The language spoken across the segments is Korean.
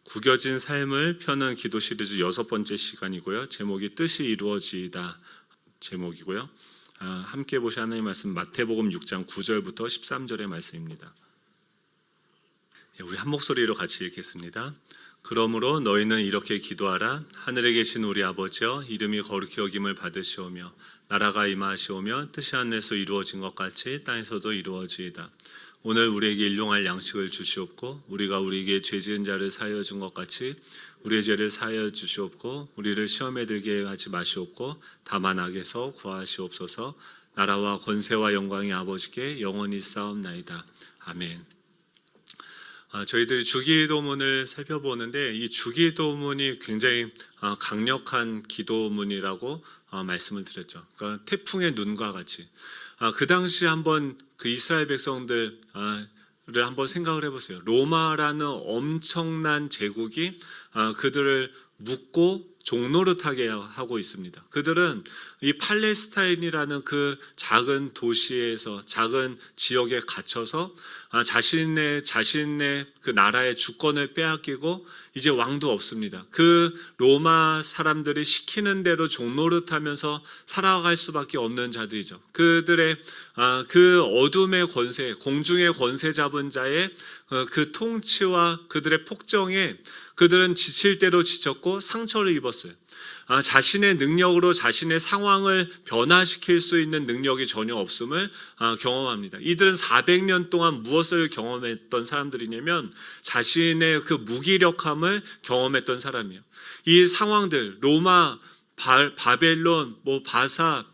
구겨진 삶을 펴는 기도 시리즈 6번째 시간이고요. 제목이 뜻이 이루어지이다 제목이고요. 함께 보실 하나님의 말씀 마태복음 6장 9절부터 13절의 말씀입니다. 우리 한 목소리로 같이 읽겠습니다. 그러므로 너희는 이렇게 기도하라. 하늘에 계신 우리 아버지여, 이름이 거룩히 여김을 받으시오며 나라가 임하시오며 뜻이 하늘에서 이루어진 것 같이 땅에서도 이루어지이다. 오늘 우리에게 일용할 양식을 주시옵고 우리가 우리에게 죄 지은 자를 사하여 준 것 같이 우리의 죄를 사하여 주시옵고 우리를 시험에 들게 하지 마시옵고 다만 악에서 구하시옵소서. 나라와 권세와 영광이 아버지께 영원히 쌓옵나이다. 아멘. 저희들이 주기도문을 살펴보는데 이 주기도문이 굉장히 강력한 기도문이라고 말씀을 드렸죠. 그러니까 태풍의 눈과 같이. 그 당시 한번 그 이스라엘 백성들을 한번 생각을 해보세요. 로마라는 엄청난 제국이 그들을 묶고 종노릇하게 하고 있습니다. 그들은 이 팔레스타인이라는 그 작은 도시에서 작은 지역에 갇혀서 자신의 그 나라의 주권을 빼앗기고 이제 왕도 없습니다. 그 로마 사람들이 시키는 대로 종노릇하면서 살아갈 수밖에 없는 자들이죠. 그들의 그 어둠의 권세, 공중의 권세 잡은 자의 그 통치와 그들의 폭정에 그들은 지칠 대로 지쳤고 상처를 입었어요. 자신의 능력으로 자신의 상황을 변화시킬 수 있는 능력이 전혀 없음을 경험합니다. 이들은 400년 동안 무엇을 경험했던 사람들이냐면 자신의 그 무기력함을 경험했던 사람이에요. 이 상황들, 로마, 바벨론, 바사,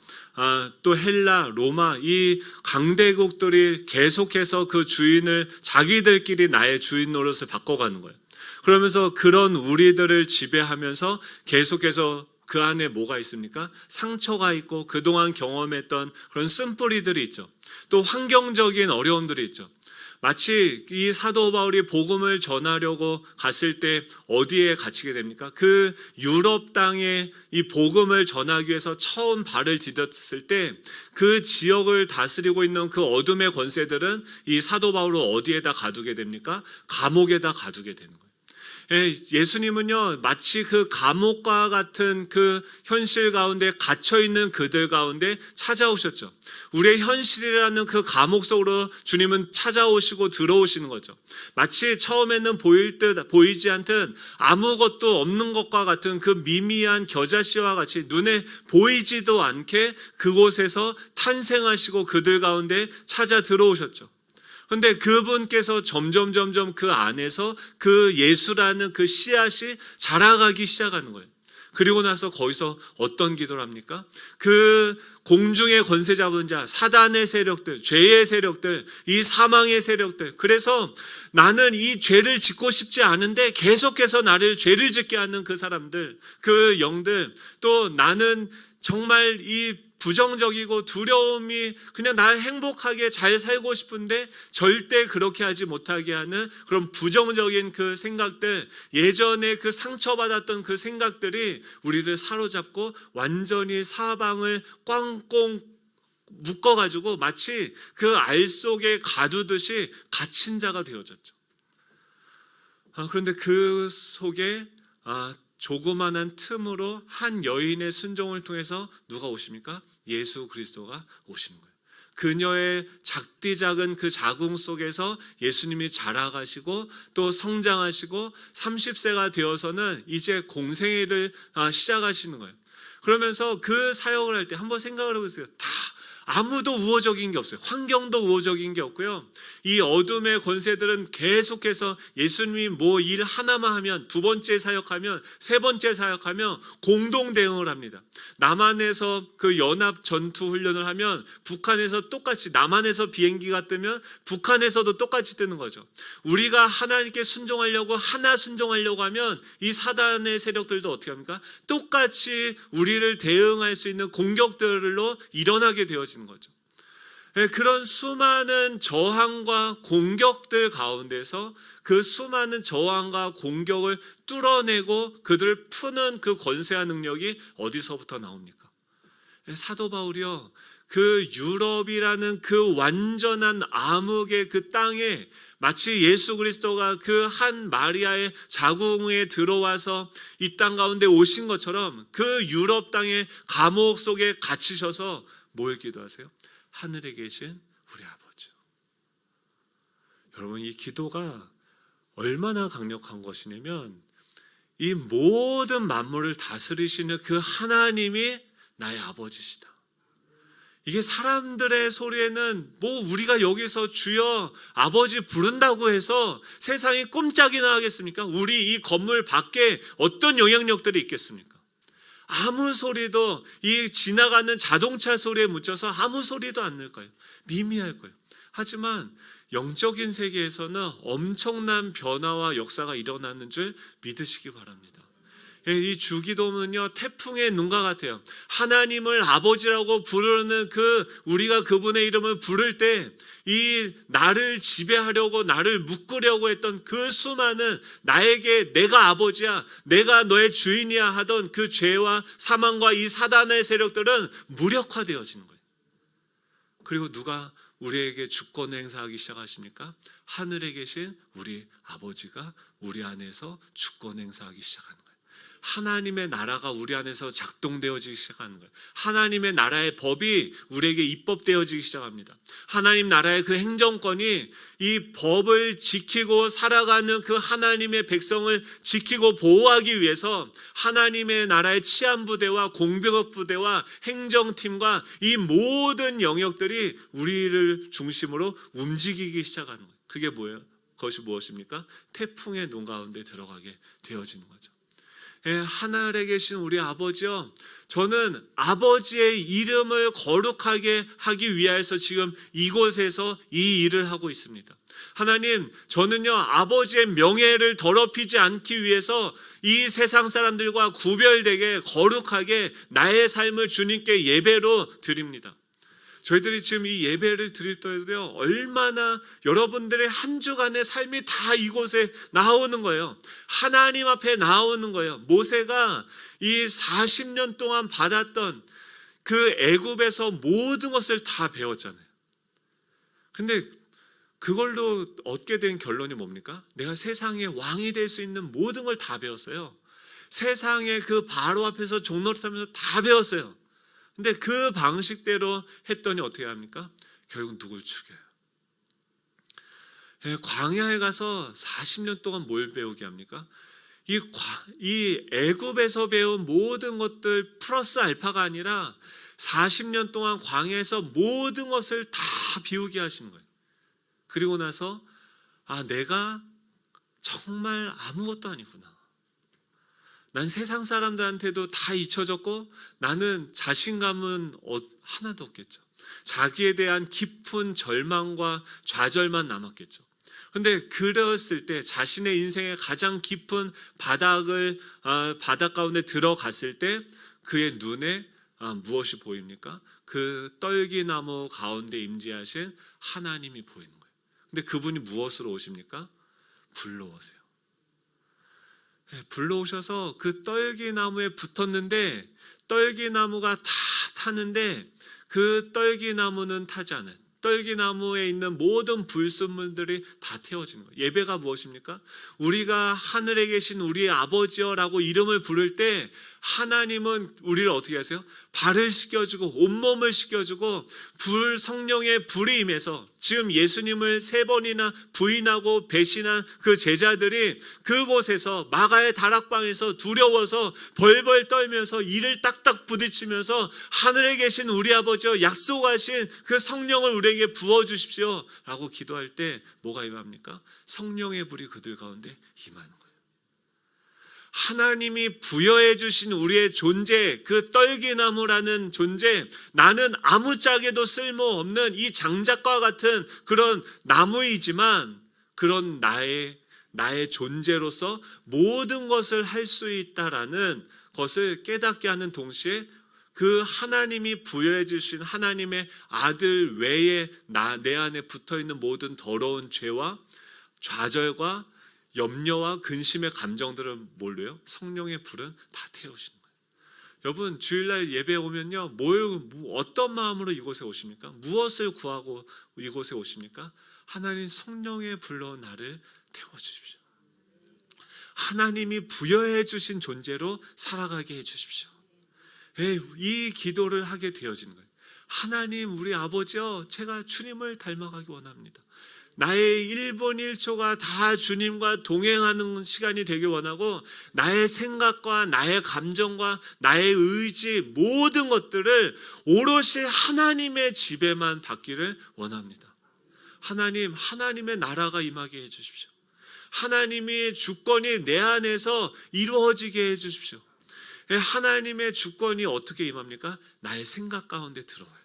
또 헬라, 로마, 이 강대국들이 계속해서 그 주인을 자기들끼리 나의 주인 노릇을 바꿔가는 거예요. 그러면서 그런 우리들을 지배하면서 계속해서 그 안에 뭐가 있습니까? 상처가 있고 그동안 경험했던 그런 쓴뿌리들이 있죠. 또 환경적인 어려움들이 있죠. 마치 이 사도 바울이 복음을 전하려고 갔을 때 어디에 갇히게 됩니까? 그 유럽 땅에 이 복음을 전하기 위해서 처음 발을 디뎠을 때 그 지역을 다스리고 있는 그 어둠의 권세들은 이 사도 바울을 어디에다 가두게 됩니까? 감옥에다 가두게 되는 거예요. 예수님은요, 마치 그 감옥과 같은 그 현실 가운데 갇혀있는 그들 가운데 찾아오셨죠. 우리의 현실이라는 그 감옥 속으로 주님은 찾아오시고 들어오시는 거죠. 마치 처음에는 보이지 않던 아무것도 없는 것과 같은 그 미미한 겨자씨와 같이 눈에 보이지도 않게 그곳에서 탄생하시고 그들 가운데 찾아 들어오셨죠. 그런데 그분께서 점점 그 안에서 그 예수라는 그 씨앗이 자라가기 시작하는 거예요. 그리고 나서 거기서 어떤 기도를 합니까? 그 공중의 권세 잡은 자, 사단의 세력들, 죄의 세력들, 이 사망의 세력들. 그래서 나는 이 죄를 짓고 싶지 않은데 계속해서 나를 죄를 짓게 하는 그 사람들, 그 영들. 또 나는 정말 이 부정적이고 두려움이 그냥 나 행복하게 잘 살고 싶은데 절대 그렇게 하지 못하게 하는 그런 부정적인 그 생각들, 예전에 그 상처받았던 그 생각들이 우리를 사로잡고 완전히 사방을 꽝꽁 묶어가지고 마치 그 알 속에 가두듯이 갇힌 자가 되어졌죠. 그런데 그 속에 조그만한 틈으로 한 여인의 순종을 통해서 누가 오십니까? 예수 그리스도가 오시는 거예요. 그녀의 작디 작은 그 자궁 속에서 예수님이 자라가시고 또 성장하시고 30세가 되어서는 이제 공생애를 시작하시는 거예요. 그러면서 그 사역을 할 때 한번 생각을 해보세요. 다 아무도 우호적인 게 없어요. 환경도 우호적인 게 없고요. 이 어둠의 권세들은 계속해서 예수님이 뭐 일 하나만 하면, 두 번째 사역하면, 세 번째 사역하면 공동 대응을 합니다. 남한에서 그 연합 전투 훈련을 하면 북한에서 똑같이, 남한에서 비행기가 뜨면 북한에서도 똑같이 뜨는 거죠. 우리가 하나님께 순종하려고 하나 순종하려고 하면 이 사단의 세력들도 어떻게 합니까? 똑같이 우리를 대응할 수 있는 공격들로 일어나게 되어집니다. 거죠. 그런 수많은 저항과 공격들 가운데서 그 수많은 저항과 공격을 뚫어내고 그들을 푸는 그 권세와 능력이 어디서부터 나옵니까? 사도 바울이요, 그 유럽이라는 그 완전한 암흑의 그 땅에 마치 예수 그리스도가 그 한 마리아의 자궁에 들어와서 이 땅 가운데 오신 것처럼 그 유럽 땅의 감옥 속에 갇히셔서 뭘 기도하세요? 하늘에 계신 우리 아버지. 여러분, 이 기도가 얼마나 강력한 것이냐면 이 모든 만물을 다스리시는 그 하나님이 나의 아버지시다. 이게 사람들의 소리에는 뭐 우리가 여기서 주여 아버지 부른다고 해서 세상이 꼼짝이나 하겠습니까? 우리 이 건물 밖에 어떤 영향력들이 있겠습니까? 아무 소리도 이 지나가는 자동차 소리에 묻혀서 아무 소리도 안 날 거예요. 미미할 거예요. 하지만 영적인 세계에서는 엄청난 변화와 역사가 일어나는 줄 믿으시기 바랍니다. 이 주기도문은요, 태풍의 눈과 같아요. 하나님을 아버지라고 부르는 우리가 그분의 이름을 부를 때 이 나를 지배하려고 나를 묶으려고 했던 그 수많은 나에게 내가 아버지야, 내가 너의 주인이야 하던 그 죄와 사망과 이 사단의 세력들은 무력화되어지는 거예요. 그리고 누가 우리에게 주권을 행사하기 시작하십니까? 하늘에 계신 우리 아버지가 우리 안에서 주권 행사하기 시작하는 거예요. 하나님의 나라가 우리 안에서 작동되어지기 시작하는 거예요. 하나님의 나라의 법이 우리에게 입법되어지기 시작합니다. 하나님 나라의 그 행정권이 이 법을 지키고 살아가는 그 하나님의 백성을 지키고 보호하기 위해서 하나님의 나라의 치안부대와 공병업부대와 행정팀과 이 모든 영역들이 우리를 중심으로 움직이기 시작하는 거예요. 그게 뭐예요? 그것이 무엇입니까? 태풍의 눈 가운데 들어가게 되어지는 거죠. 하늘에 계신 우리 아버지요, 저는 아버지의 이름을 거룩하게 하기 위해서 지금 이곳에서 이 일을 하고 있습니다. 하나님, 저는요 아버지의 명예를 더럽히지 않기 위해서 이 세상 사람들과 구별되게 거룩하게 나의 삶을 주님께 예배로 드립니다. 저희들이 지금 이 예배를 드릴 때도요, 얼마나 여러분들의 한 주간의 삶이 다 이곳에 나오는 거예요. 하나님 앞에 나오는 거예요. 모세가 이 40년 동안 받았던 그 애굽에서 모든 것을 다 배웠잖아요. 근데 그걸로 얻게 된 결론이 뭡니까? 내가 세상의 왕이 될 수 있는 모든 걸 다 배웠어요. 세상의 그 바로 앞에서 종노릇하면서 다 배웠어요. 근데 그 방식대로 했더니 어떻게 합니까? 결국 누굴 죽여요. 광야에 가서 40년 동안 뭘 배우게 합니까? 이 애굽에서 배운 모든 것들 플러스 알파가 아니라 40년 동안 광야에서 모든 것을 다 비우게 하시는 거예요. 그리고 나서 내가 정말 아무것도 아니구나. 난 세상 사람들한테도 다 잊혀졌고 나는 자신감은 하나도 없겠죠. 자기에 대한 깊은 절망과 좌절만 남았겠죠. 근데 그랬을 때 자신의 인생의 가장 깊은 바닥 가운데 들어갔을 때 그의 눈에 무엇이 보입니까? 그 떨기나무 가운데 임재하신 하나님이 보이는 거예요. 근데 그분이 무엇으로 오십니까? 불로 오세요. 불러오셔서 그 떨기나무에 붙었는데 떨기나무가 다 타는데 그 떨기나무는 타지 않아요. 떨기나무에 있는 모든 불순물들이 다 태워지는 거예요. 예배가 무엇입니까? 우리가 하늘에 계신 우리의 아버지여라고 이름을 부를 때 하나님은 우리를 어떻게 하세요? 발을 씻겨주고 온몸을 씻겨주고 성령의 불이 임해서 지금 예수님을 3번이나 부인하고 배신한 그 제자들이 그곳에서 마가의 다락방에서 두려워서 벌벌 떨면서 이를 딱딱 부딪히면서 하늘에 계신 우리 아버지여 약속하신 그 성령을 우리에게 부어주십시오 라고 기도할 때 뭐가 임합니까? 성령의 불이 그들 가운데 임하는 거예요. 하나님이 부여해 주신 우리의 존재, 그 떨기나무라는 존재, 나는 아무짝에도 쓸모없는 이 장작과 같은 그런 나무이지만 그런 나의 존재로서 모든 것을 할 수 있다라는 것을 깨닫게 하는 동시에 그 하나님이 부여해 주신 하나님의 아들 외에 내 안에 붙어있는 모든 더러운 죄와 좌절과 염려와 근심의 감정들은 뭘로요? 성령의 불은 다 태우시는 거예요. 여러분 주일날 예배 오면요, 어떤 마음으로 이곳에 오십니까? 무엇을 구하고 이곳에 오십니까? 하나님 성령의 불로 나를 태워주십시오. 하나님이 부여해 주신 존재로 살아가게 해주십시오. 이 기도를 하게 되어지는 거예요. 하나님 우리 아버지여, 제가 주님을 닮아가기 원합니다. 나의 1분 1초가 다 주님과 동행하는 시간이 되길 원하고, 나의 생각과 나의 감정과 나의 의지 모든 것들을 오롯이 하나님의 지배만 받기를 원합니다. 하나님, 하나님의 나라가 임하게 해주십시오. 하나님의 주권이 내 안에서 이루어지게 해주십시오. 하나님의 주권이 어떻게 임합니까? 나의 생각 가운데 들어와요.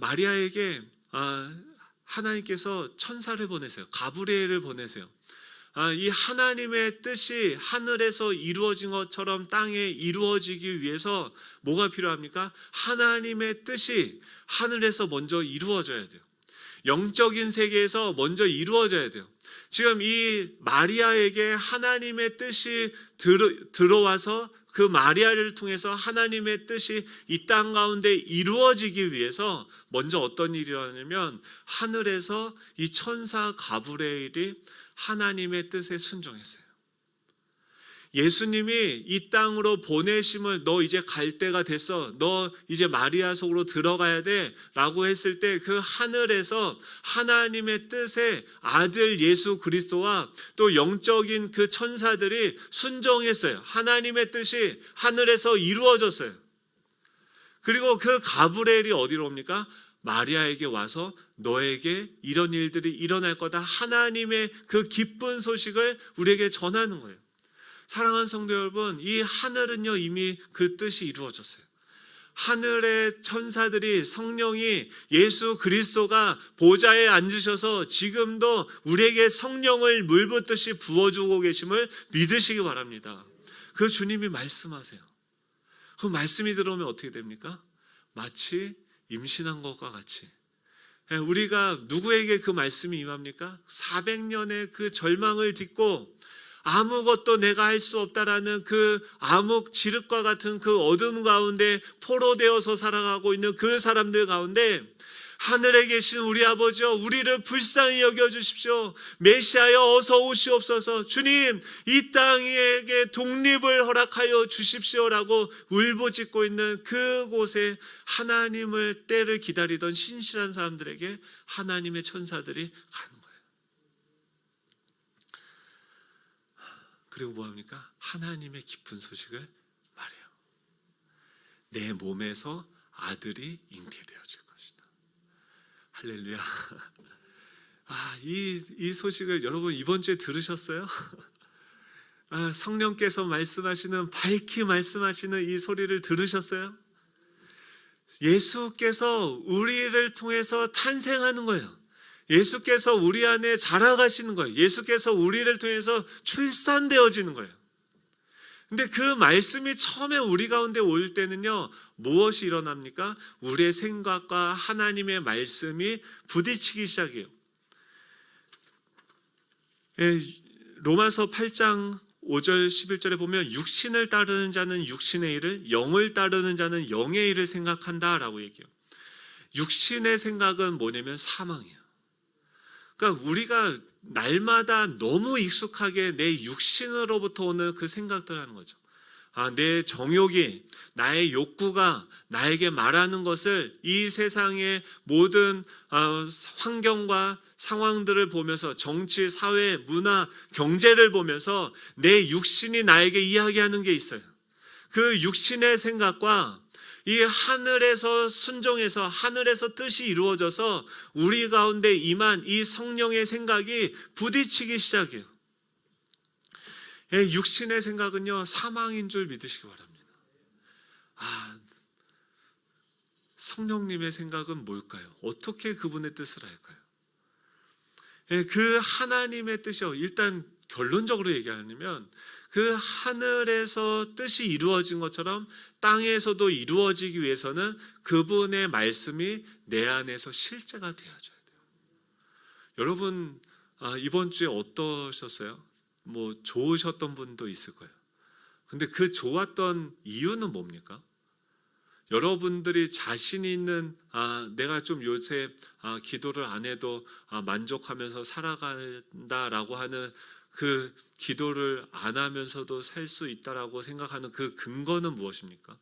마리아에게 하나님께서 천사를 보내세요. 가브리엘을 보내세요. 이 하나님의 뜻이 하늘에서 이루어진 것처럼 땅에 이루어지기 위해서 뭐가 필요합니까? 하나님의 뜻이 하늘에서 먼저 이루어져야 돼요. 영적인 세계에서 먼저 이루어져야 돼요. 지금 이 마리아에게 하나님의 뜻이 들어와서 그 마리아를 통해서 하나님의 뜻이 이 땅 가운데 이루어지기 위해서 먼저 어떤 일이 일어나냐면, 하늘에서 이 천사 가브리엘이 하나님의 뜻에 순종했어요. 예수님이 이 땅으로 보내심을, 너 이제 갈 때가 됐어, 너 이제 마리아 속으로 들어가야 돼 라고 했을 때, 그 하늘에서 하나님의 뜻에 아들 예수 그리스도와 또 영적인 그 천사들이 순종했어요. 하나님의 뜻이 하늘에서 이루어졌어요. 그리고 그 가브리엘이 어디로 옵니까? 마리아에게 와서 너에게 이런 일들이 일어날 거다, 하나님의 그 기쁜 소식을 우리에게 전하는 거예요. 사랑하는 성도 여러분, 이 하늘은요 이미 그 뜻이 이루어졌어요. 하늘의 천사들이, 성령이, 예수 그리스도가 보좌에 앉으셔서 지금도 우리에게 성령을 물붓듯이 부어주고 계심을 믿으시기 바랍니다. 그 주님이 말씀하세요. 그 말씀이 들어오면 어떻게 됩니까? 마치 임신한 것과 같이. 우리가 누구에게 그 말씀이 임합니까? 400년의 그 절망을 딛고 아무것도 내가 할 수 없다라는 그 암흑 지륵과 같은 그 어둠 가운데 포로되어서 살아가고 있는 그 사람들 가운데, 하늘에 계신 우리 아버지여, 우리를 불쌍히 여겨주십시오. 메시아여 어서 오시옵소서. 주님, 이 땅에게 독립을 허락하여 주십시오라고 울부짖고 있는 그곳에 하나님을 때를 기다리던 신실한 사람들에게 하나님의 천사들이 가는 거예요. 그리고 뭐합니까? 하나님의 기쁜 소식을 말해요. 내 몸에서 아들이 잉태되어질 것이다. 할렐루야. 이 소식을 여러분 이번 주에 들으셨어요? 성령께서 말씀하시는, 밝히 말씀하시는 이 소리를 들으셨어요? 예수께서 우리를 통해서 탄생하는 거예요. 예수께서 우리 안에 자라가시는 거예요. 예수께서 우리를 통해서 출산되어지는 거예요. 근데 그 말씀이 처음에 우리 가운데 올 때는요, 무엇이 일어납니까? 우리의 생각과 하나님의 말씀이 부딪히기 시작해요. 로마서 8장 5절 11절에 보면, 육신을 따르는 자는 육신의 일을, 영을 따르는 자는 영의 일을 생각한다라고 얘기해요. 육신의 생각은 뭐냐면 사망이에요. 그러니까 우리가 날마다 너무 익숙하게 내 육신으로부터 오는 그 생각들 하는 거죠. 내 정욕이, 나의 욕구가 나에게 말하는 것을 이 세상의 모든 환경과 상황들을 보면서, 정치, 사회, 문화, 경제를 보면서 내 육신이 나에게 이야기하는 게 있어요. 그 육신의 생각과 이 하늘에서 순종해서 하늘에서 뜻이 이루어져서 우리 가운데 임한 이 성령의 생각이 부딪히기 시작해요. 육신의 생각은요 사망인 줄 믿으시기 바랍니다. 성령님의 생각은 뭘까요? 어떻게 그분의 뜻을 할까요? 그 하나님의 뜻이요, 일단 결론적으로 얘기하면 그 하늘에서 뜻이 이루어진 것처럼 땅에서도 이루어지기 위해서는 그분의 말씀이 내 안에서 실제가 되어줘야 돼요. 여러분 이번 주에 어떠셨어요? 좋으셨던 분도 있을 거예요. 근데 그 좋았던 이유는 뭡니까? 여러분들이 자신이 있는 내가 좀 요새 기도를 안 해도 만족하면서 살아간다라고 하는 그 기도를 안 하면서도 살 수 있다라고 생각하는 그 근거는 무엇입니까?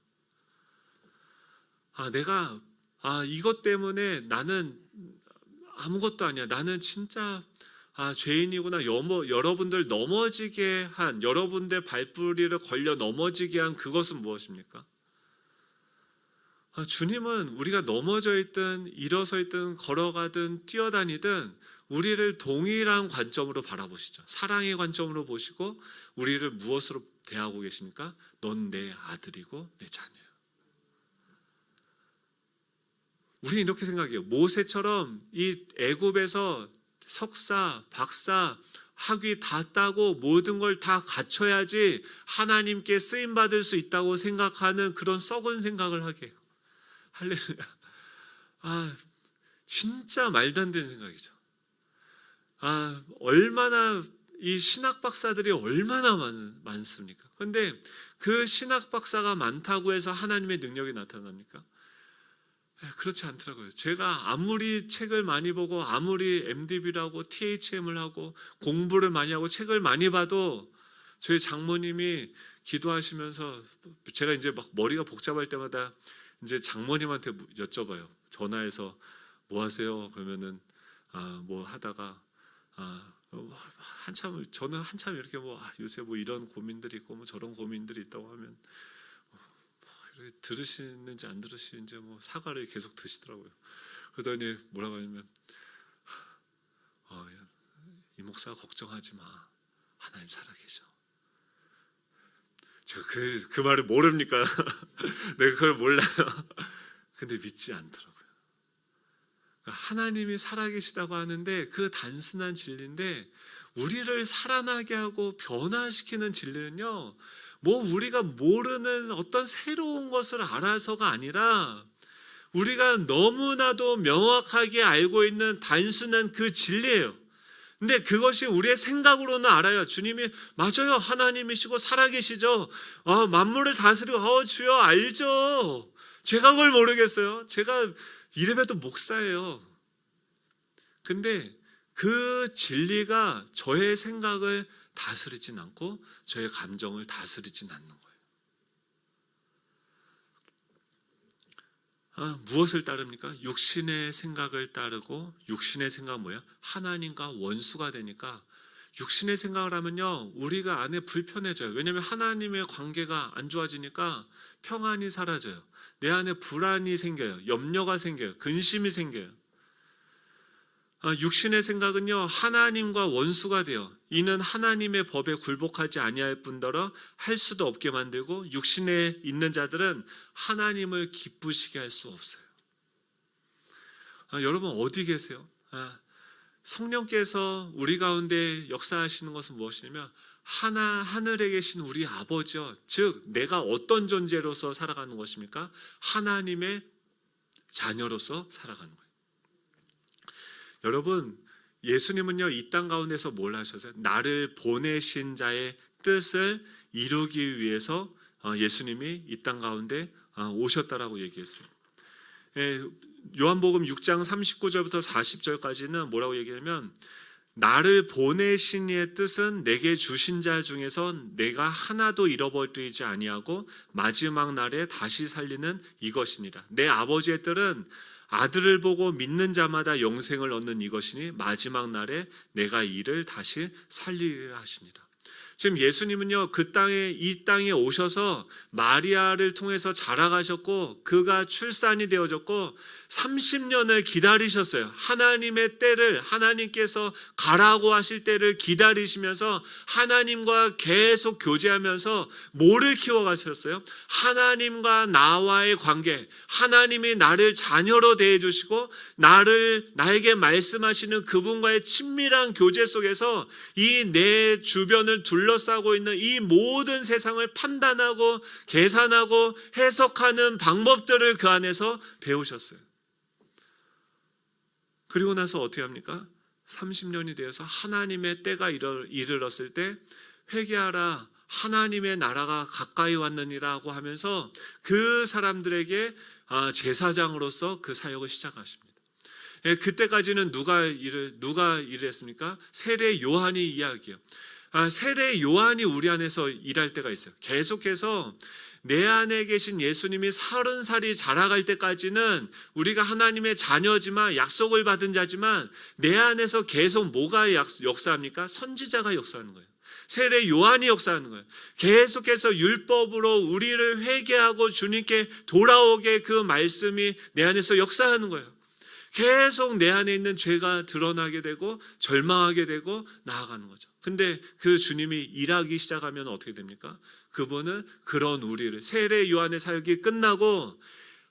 내가 이것 때문에 나는 아무것도 아니야. 나는 진짜 죄인이구나. 여러분들 넘어지게 한, 여러분들 발뿌리를 걸려 넘어지게 한 그것은 무엇입니까? 주님은 우리가 넘어져 있든 일어서 있든 걸어가든 뛰어다니든 우리를 동일한 관점으로 바라보시죠. 사랑의 관점으로 보시고 우리를 무엇으로 대하고 계십니까? 넌 내 아들이고 내 자녀야. 우리는 이렇게 생각해요. 모세처럼 이 애굽에서 석사, 박사, 학위 다 따고 모든 걸 다 갖춰야지 하나님께 쓰임 받을 수 있다고 생각하는 그런 썩은 생각을 하게 해요. 할렐루야. 진짜 말도 안 되는 생각이죠. 얼마나 이 신학 박사들이 얼마나 많습니까? 그런데 그 신학 박사가 많다고 해서 하나님의 능력이 나타납니까? 그렇지 않더라고요. 제가 아무리 책을 많이 보고 아무리 MDB라고 THM을 하고 공부를 많이 하고 책을 많이 봐도 저희 장모님이 기도하시면서 제가 이제 막 머리가 복잡할 때마다 이제 장모님한테 여쭤봐요. 전화해서 뭐 하세요? 그러면은 뭐 하다가 저는 한참 이렇게 요새 뭐 이런 고민들이 있고 뭐 저런 고민들이 있다고 하면 들으시는지 안 들으시는지 사과를 계속 드시더라고요. 그러더니 뭐라고 하냐면 이 목사가 걱정하지 마. 하나님 살아계셔. 제가 그 말을 모릅니까? 내가 그걸 몰라요. 근데 믿지 않더라고요. 하나님이 살아계시다고 하는데 그 단순한 진리인데 우리를 살아나게 하고 변화시키는 진리는요, 우리가 모르는 어떤 새로운 것을 알아서가 아니라 우리가 너무나도 명확하게 알고 있는 단순한 그 진리예요. 근데 그것이 우리의 생각으로는 알아요. 주님이 맞아요. 하나님이시고 살아계시죠. 만물을 다스리고 주여 알죠. 제가 그걸 모르겠어요. 제가 이래봬도 목사예요. 근데 그 진리가 저의 생각을 다스리진 않고 저의 감정을 다스리진 않는 거예요. 무엇을 따릅니까? 육신의 생각을 따르고, 육신의 생각은 뭐예요? 하나님과 원수가 되니까 육신의 생각을 하면요, 우리가 안에 불편해져요. 왜냐하면 하나님의 관계가 안 좋아지니까 평안이 사라져요. 내 안에 불안이 생겨요. 염려가 생겨요. 근심이 생겨요. 육신의 생각은요, 하나님과 원수가 돼요. 이는 하나님의 법에 굴복하지 아니할 뿐더러 할 수도 없게 만들고, 육신에 있는 자들은 하나님을 기쁘시게 할 수 없어요. 여러분 어디 계세요? 성령께서 우리 가운데 역사하시는 것은 무엇이냐면 하늘에 계신 우리 아버지요, 즉 내가 어떤 존재로서 살아가는 것입니까? 하나님의 자녀로서 살아가는 거예요. 여러분, 예수님은요, 이 땅 가운데서 뭘 하셨어요? 나를 보내신 자의 뜻을 이루기 위해서 예수님이 이 땅 가운데 오셨다라고 얘기했어요. 요한복음 6장 39절부터 40절까지는 뭐라고 얘기하냐면, 나를 보내신 이의 뜻은 내게 주신 자 중에서 내가 하나도 잃어버리지 아니하고 마지막 날에 다시 살리는 이것이니라. 내 아버지의 뜻은 아들을 보고 믿는 자마다 영생을 얻는 이것이니 마지막 날에 내가 이를 다시 살리리라 하시니라. 지금 예수님은요, 이 땅에 오셔서 마리아를 통해서 자라가셨고 그가 출산이 되어졌고 30년을 기다리셨어요. 하나님의 때를, 하나님께서 가라고 하실 때를 기다리시면서 하나님과 계속 교제하면서 뭐를 키워가셨어요? 하나님과 나와의 관계, 하나님이 나를 자녀로 대해주시고 나에게 말씀하시는 그분과의 친밀한 교제 속에서 이 내 주변을 둘러싸고 있는 이 모든 세상을 판단하고 계산하고 해석하는 방법들을 그 안에서 배우셨어요. 그리고 나서 어떻게 합니까? 30년이 되어서 하나님의 때가 이르렀을 때 회개하라, 하나님의 나라가 가까이 왔느니라고 하면서 그 사람들에게 제사장으로서 그 사역을 시작하십니다. 그때까지는 누가 일을 했습니까? 세례 요한이 이야기해요. 세례 요한이 우리 안에서 일할 때가 있어요. 계속해서 내 안에 계신 예수님이 30살이 자라갈 때까지는 우리가 하나님의 자녀지만 약속을 받은 자지만 내 안에서 계속 뭐가 역사합니까? 선지자가 역사하는 거예요. 세례 요한이 역사하는 거예요. 계속해서 율법으로 우리를 회개하고 주님께 돌아오게 그 말씀이 내 안에서 역사하는 거예요. 계속 내 안에 있는 죄가 드러나게 되고 절망하게 되고 나아가는 거죠. 근데 그 주님이 일하기 시작하면 어떻게 됩니까? 그분은 그런 우리를, 세례 요한의 사역이 끝나고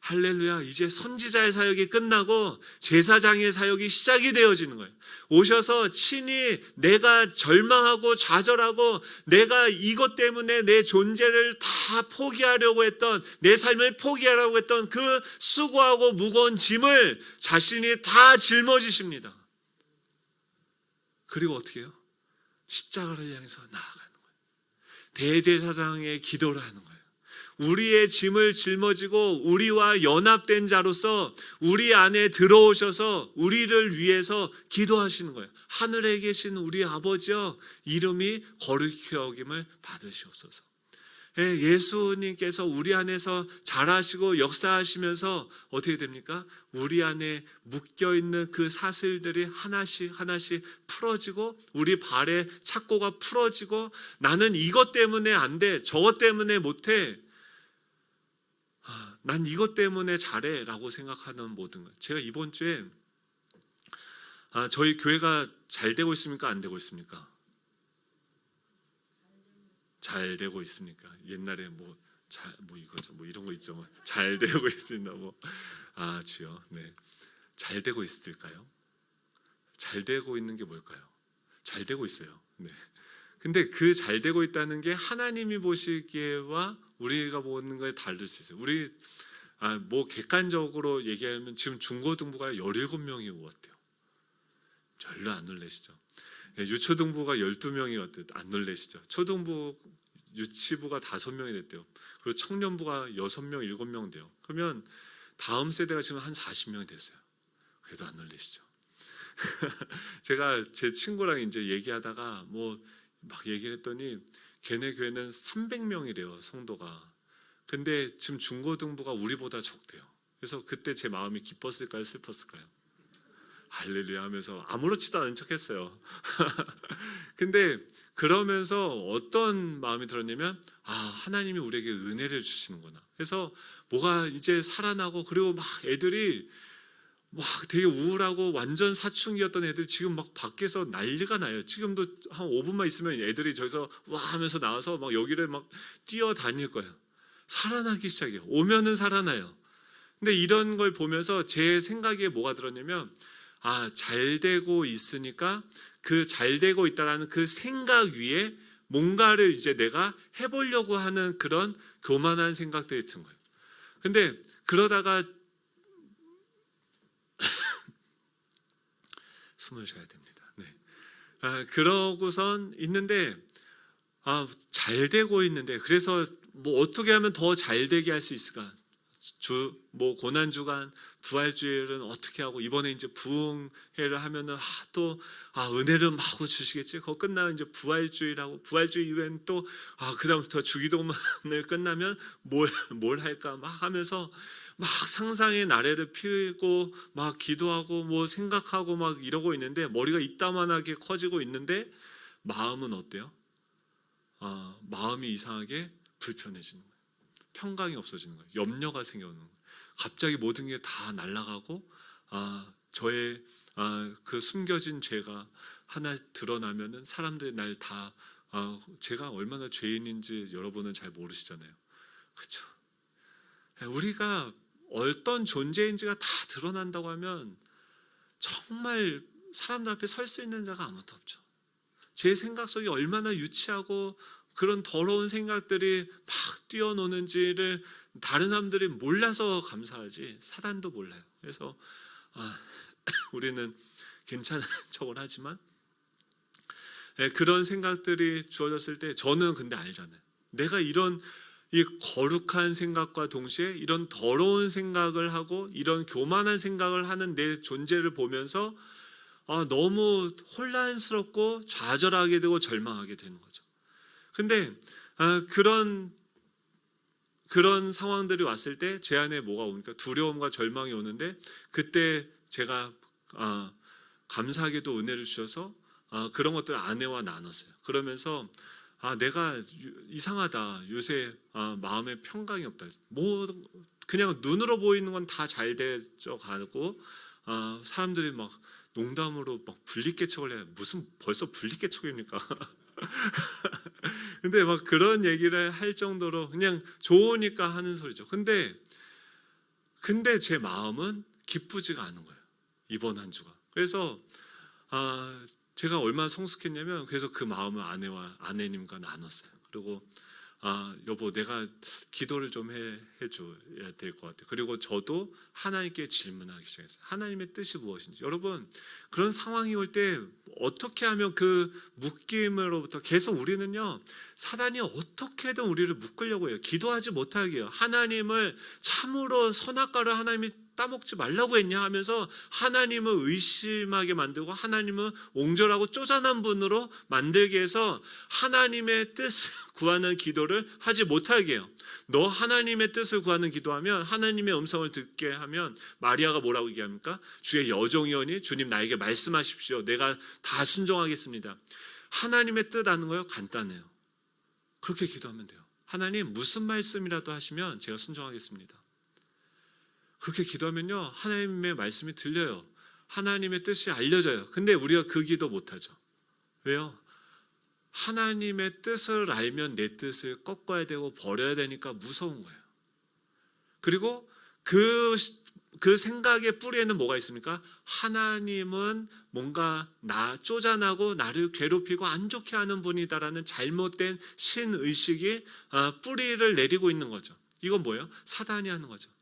할렐루야, 이제 선지자의 사역이 끝나고 제사장의 사역이 시작이 되어지는 거예요. 오셔서 친히 내가 절망하고 좌절하고 내가 이것 때문에 내 존재를 다 포기하려고 했던, 내 삶을 포기하려고 했던 그 수고하고 무거운 짐을 자신이 다 짊어지십니다. 그리고 어떻게 해요? 십자가를 향해서 나아가는 거예요. 대제사장의 기도를 하는 거예요. 우리의 짐을 짊어지고 우리와 연합된 자로서 우리 안에 들어오셔서 우리를 위해서 기도하시는 거예요. 하늘에 계신 우리 아버지여, 이름이 거룩히 여김을 받으시옵소서. 예수님께서 우리 안에서 잘하시고 역사하시면서 어떻게 됩니까? 우리 안에 묶여있는 그 사슬들이 하나씩 하나씩 풀어지고 우리 발의 착고가 풀어지고 나는 이것 때문에 안 돼, 저것 때문에 못해, 난 이것 때문에 잘해 라고 생각하는 모든 것. 제가 이번 주에 저희 교회가 잘 되고 있습니까? 안 되고 있습니까? 잘 되고 있습니까? 옛날에 뭐 이거죠, 뭐 이런 거 있죠. 잘 되고 있습니다. 주여, 네, 잘 되고 있을까요? 잘 되고 있는 게 뭘까요? 잘 되고 있어요. 네. 근데 그 잘 되고 있다는 게 하나님이 보시기에와 우리가 보는 거에 다를 수 있어요. 우리 객관적으로 얘기하면 지금 중고등부가 17명이 왔대요. 별로 안 놀라시죠? 유초등부가 12명이 왔대요. 안 놀라시죠? 초등부, 유치부가 5명이 됐대요. 그리고 청년부가 6명, 7명 돼요. 그러면 다음 세대가 지금 한 40명이 됐어요. 그래도 안 놀라시죠? 제가 제 친구랑 이제 얘기하다가 막 얘기를 했더니 걔네 교회는 300명이래요, 성도가. 근데 지금 중고등부가 우리보다 적대요. 그래서 그때 제 마음이 기뻤을까요, 슬펐을까요? 할렐루야 하면서 아무렇지도 않은 척했어요. 근데 그러면서 어떤 마음이 들었냐면 하나님이 우리에게 은혜를 주시는구나. 그래서 뭐가 이제 살아나고, 그리고 막 애들이 막 되게 우울하고 완전 사춘기였던 애들이 지금 막 밖에서 난리가 나요. 지금도 한 5분만 있으면 애들이 저기서 와 하면서 나와서 막 여기를 막 뛰어다닐 거예요. 살아나기 시작해요. 오면은 살아나요. 근데 이런 걸 보면서 제 생각에 뭐가 들었냐면 잘 되고 있으니까 그 잘 되고 있다라는 그 생각 위에 뭔가를 이제 내가 해보려고 하는 그런 교만한 생각들이 든 거예요. 근데 그러다가 숨을 쉬어야 됩니다. 네. 그러고선 있는데 잘 되고 있는데, 그래서 어떻게 하면 더 잘 되게 할 수 있을까? 고난주간 부활주일은 어떻게 하고, 이번에 이제 부흥회를 하면은 또 은혜를 마구 주시겠지. 그거 끝나면 이제 부활주일하고, 부활주일 이후엔 또 그다음부터 주기도문을 끝나면 뭘 할까 막 하면서 막 상상의 나래를 피우고 막 기도하고 생각하고 막 이러고 있는데, 머리가 이따만하게 커지고 있는데 마음은 어때요? 마음이 이상하게 불편해지는 거예요. 평강이 없어지는 거예요. 염려가 생겨오는 거예요. 갑자기 모든 게 다 날아가고 저의 그 숨겨진 죄가 하나 드러나면은 사람들이 날 다 제가 얼마나 죄인인지 여러분은 잘 모르시잖아요. 그렇죠? 우리가 어떤 존재인지가 다 드러난다고 하면 정말 사람들 앞에 설 수 있는 자가 아무도 없죠. 제 생각 속에 얼마나 유치하고 그런 더러운 생각들이 막 뛰어노는지를 다른 사람들이 몰라서 감사하지 사단도 몰라요. 그래서 우리는 괜찮은 척을 하지만 그런 생각들이 주어졌을 때 저는 근데 알잖아요. 내가 이런 이 거룩한 생각과 동시에 이런 더러운 생각을 하고 이런 교만한 생각을 하는 내 존재를 보면서 너무 혼란스럽고 좌절하게 되고 절망하게 되는 거죠. 근데 그런 상황들이 왔을 때 제 안에 뭐가 옵니까? 두려움과 절망이 오는데 그때 제가 감사하게도 은혜를 주셔서 그런 것들을 아내와 나눴어요. 그러면서 내가 이상하다. 요새 마음에 평강이 없다. 뭐 그냥 눈으로 보이는 건 다 잘 되져 가고 사람들이 막 농담으로 막 분리개척을 해. 무슨 벌써 분리개척입니까? 근데 막 그런 얘기를 할 정도로 그냥 좋으니까 하는 소리죠. 근데 제 마음은 기쁘지가 않은 거예요. 이번 한 주가. 그래서 제가 얼마나 성숙했냐면 그래서 그 마음을 아내님과 나눴어요. 그리고 여보 내가 기도를 좀 해줘야 될 것 같아요. 그리고 저도 하나님께 질문하기 시작했어요. 하나님의 뜻이 무엇인지. 여러분 그런 상황이 올 때 어떻게 하면 그 묶임으로부터 계속 우리는요 사단이 어떻게든 우리를 묶으려고 해요. 기도하지 못하게 해요. 하나님을 참으로 선악과를 하나님이 따먹지 말라고 했냐 하면서 하나님을 의심하게 만들고 하나님은 옹졸하고 쪼잔한 분으로 만들게 해서 하나님의 뜻을 구하는 기도를 하지 못하게 해요. 너 하나님의 뜻을 구하는 기도하면 하나님의 음성을 듣게 하면 마리아가 뭐라고 얘기합니까? 주의 여종이오니 주님 나에게 말씀하십시오. 내가 다 순종하겠습니다. 하나님의 뜻 아는 거요? 간단해요. 그렇게 기도하면 돼요. 하나님 무슨 말씀이라도 하시면 제가 순종하겠습니다. 그렇게 기도하면요 하나님의 말씀이 들려요. 하나님의 뜻이 알려져요. 근데 우리가 그 기도 못하죠. 왜요? 하나님의 뜻을 알면 내 뜻을 꺾어야 되고 버려야 되니까 무서운 거예요. 그리고 그 생각의 뿌리에는 뭐가 있습니까? 하나님은 뭔가 쪼잔하고 나를 괴롭히고 안 좋게 하는 분이다라는 잘못된 신의식이 뿌리를 내리고 있는 거죠. 이건 뭐예요? 사단이 하는 거죠.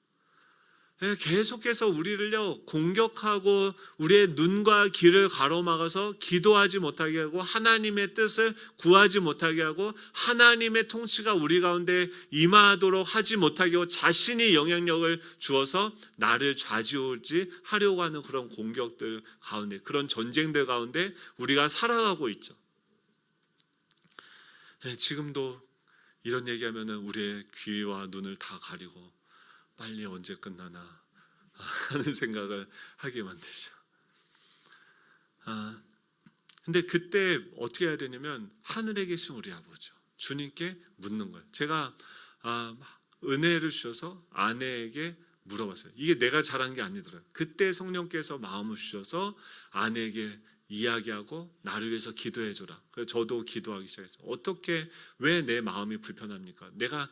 계속해서 우리를요 공격하고 우리의 눈과 귀를 가로막아서 기도하지 못하게 하고 하나님의 뜻을 구하지 못하게 하고 하나님의 통치가 우리 가운데 임하도록 하지 못하게 하고 자신이 영향력을 주어서 나를 좌지우지하려고 하는 그런 공격들 가운데 그런 전쟁들 가운데 우리가 살아가고 있죠. 지금도 이런 얘기하면은 우리의 귀와 눈을 다 가리고 빨리 언제 끝나나 하는 생각을 하게 만들죠. 근데 그때 어떻게 해야 되냐면 하늘에 계신 우리 아버지 주님께 묻는 거예요. 제가 은혜를 주셔서 아내에게 물어봤어요. 이게 내가 잘한 게 아니더라고요. 그때 성령께서 마음을 주셔서 아내에게 이야기하고 나를 위해서 기도해 줘라. 그래서 저도 기도하기 시작했어요. 어떻게 왜 내 마음이 불편합니까? 내가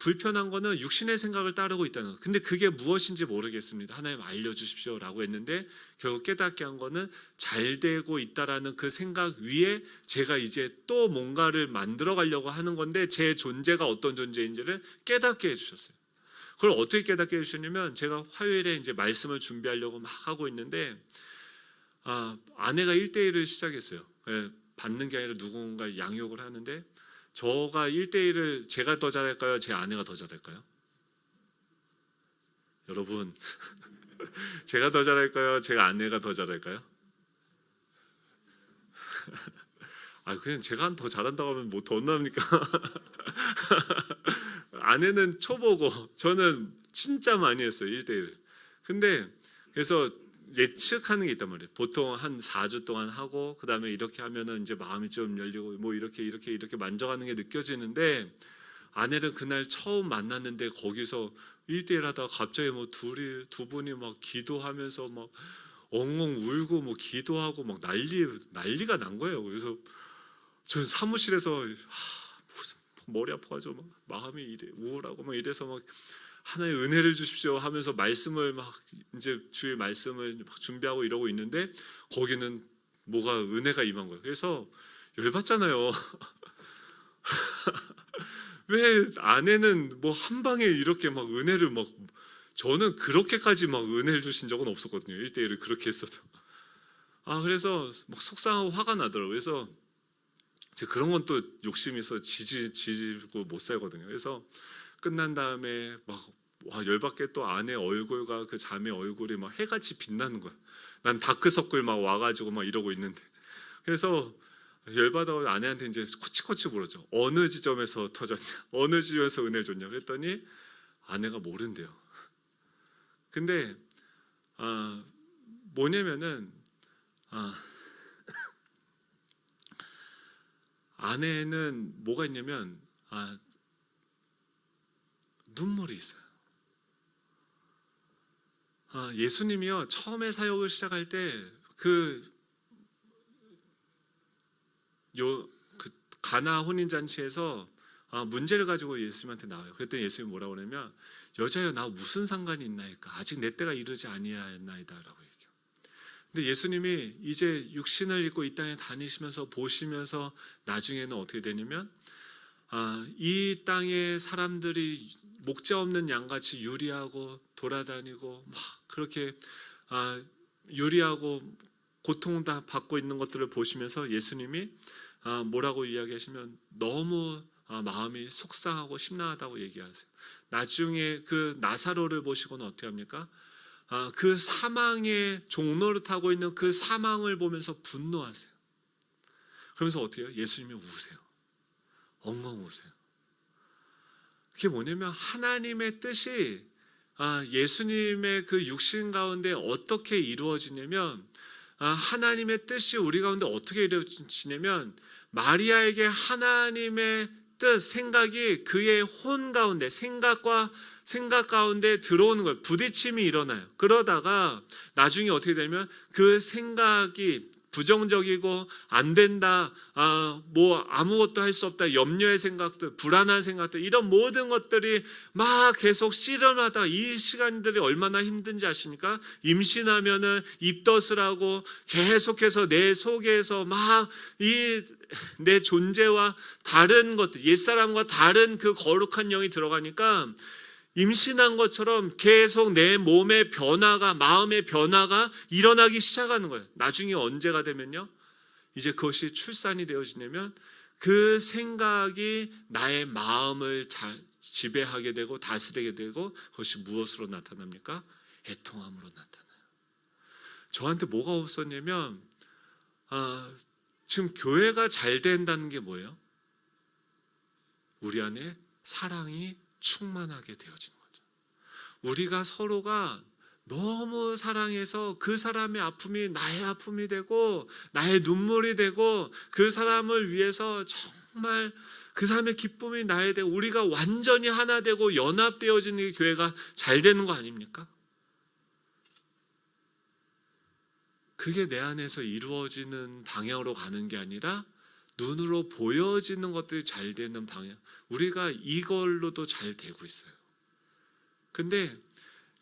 불편한 거는 육신의 생각을 따르고 있다는 거. 근데 그게 무엇인지 모르겠습니다. 하나님 알려주십시오라고 했는데 결국 깨닫게 한 거는 잘 되고 있다라는 그 생각 위에 제가 이제 또 뭔가를 만들어 가려고 하는 건데 제 존재가 어떤 존재인지를 깨닫게 해주셨어요. 그걸 어떻게 깨닫게 해주셨냐면 제가 화요일에 이제 말씀을 준비하려고 막 하고 있는데 아내가 1대1을 시작했어요. 받는 게 아니라 누군가 양육을 하는데 저가 1대1을 제가 더 잘할까요? 제 아내가 더 잘할까요? 여러분 제가 더 잘할까요? 제가 아내가 더 잘할까요? 그냥 제가 더 잘한다고 하면 뭐 더 혼납니까? 아내는 초보고 저는 진짜 많이 했어요 1대1. 근데 그래서 예측하는 게 있단 말이에요. 보통 한 4주 동안 하고 그 다음에 이렇게 하면은 이제 마음이 좀 열리고 뭐 이렇게 만져가는 게 느껴지는데 아내를 그날 처음 만났는데 거기서 1대1 하다가 갑자기 뭐 두 분이 막 기도하면서 막 엉엉 울고 뭐 기도하고 막 난리가 난 거예요. 그래서 저는 사무실에서 머리 아파가지고 막 마음이 우울하고 막 이래서 막 하나의 은혜를 주십시오 하면서 말씀을 막 이제 주의 말씀을 막 준비하고 이러고 있는데 거기는 뭐가 은혜가 임한 거예요. 그래서 열받잖아요. 왜 아내는 뭐 한 방에 이렇게 막 은혜를 막 저는 그렇게까지 막 은혜를 주신 적은 없었거든요. 1대1을 그렇게 했어도. 그래서 막 속상하고 화가 나더라고요. 그래서 제가 그런 건 또 욕심이 있어 지지고 못 살거든요. 그래서 끝난 다음에 막 열받게 또 아내 얼굴과 그 자매 얼굴이 막 해같이 빛나는 거야. 난 다크서클 막 와가지고 막 이러고 있는데, 그래서 열받아 아내한테 이제 코치코치 물었죠. 어느 지점에서 터졌냐? 어느 지점에서 은혜를 줬냐? 그랬더니 아내가 모른대요. 근데 뭐냐면은 아내는 뭐가 있냐면 눈물이 있어요. 예수님이요 처음에 사역을 시작할 때 그 가나 혼인 잔치에서 문제를 가지고 예수님한테 나와요. 그랬더니 예수님이 뭐라고 그러냐면 여자여 나 무슨 상관이 있나이까 아직 내 때가 이르지 아니하였나이다라고 얘기해요. 근데 예수님이 이제 육신을 입고 이 땅에 다니시면서 보시면서 나중에는 어떻게 되냐면 이 땅의 사람들이 목자 없는 양같이 유리하고 돌아다니고 막 그렇게 유리하고 고통 다 받고 있는 것들을 보시면서 예수님이 뭐라고 이야기하시면 너무 마음이 속상하고 심란하다고 얘기하세요. 나중에 그 나사로를 보시고는 어떻게 합니까? 그 사망의 종로를 타고 있는 그 사망을 보면서 분노하세요. 그러면서 어떻게 해요? 예수님이 우세요. 엉엉 우세요. 그게 뭐냐면 하나님의 뜻이 예수님의 그 육신 가운데 어떻게 이루어지냐면 하나님의 뜻이 우리 가운데 어떻게 이루어지냐면 마리아에게 하나님의 뜻, 생각이 그의 혼 가운데 생각 가운데 들어오는 거예요. 부딪힘이 일어나요. 그러다가 나중에 어떻게 되면 그 생각이 부정적이고 안 된다, 뭐 아무것도 할 수 없다, 염려의 생각들, 불안한 생각들, 이런 모든 것들이 막 계속 씨름하다. 이 시간들이 얼마나 힘든지 아십니까? 임신하면은 입덧을 하고 계속해서 내 속에서 막 내 존재와 다른 것들, 옛사람과 다른 그 거룩한 영이 들어가니까 임신한 것처럼 계속 내 몸의 변화가, 마음의 변화가 일어나기 시작하는 거예요. 나중에 언제가 되면요, 이제 그것이 출산이 되어지냐면 그 생각이 나의 마음을 지배하게 되고 다스리게 되고, 그것이 무엇으로 나타납니까? 애통함으로 나타나요. 저한테 뭐가 없었냐면 지금 교회가 잘 된다는 게 뭐예요? 우리 안에 사랑이 충만하게 되어지는 거죠. 우리가 서로가 너무 사랑해서 그 사람의 아픔이 나의 아픔이 되고 나의 눈물이 되고 그 사람을 위해서 정말 그 사람의 기쁨이 나의 되고 우리가 완전히 하나 되고 연합되어지는 게 교회가 잘 되는 거 아닙니까? 그게 내 안에서 이루어지는 방향으로 가는 게 아니라 눈으로 보여지는 것들이 잘 되는 방향, 우리가 이걸로도 잘 되고 있어요. 근데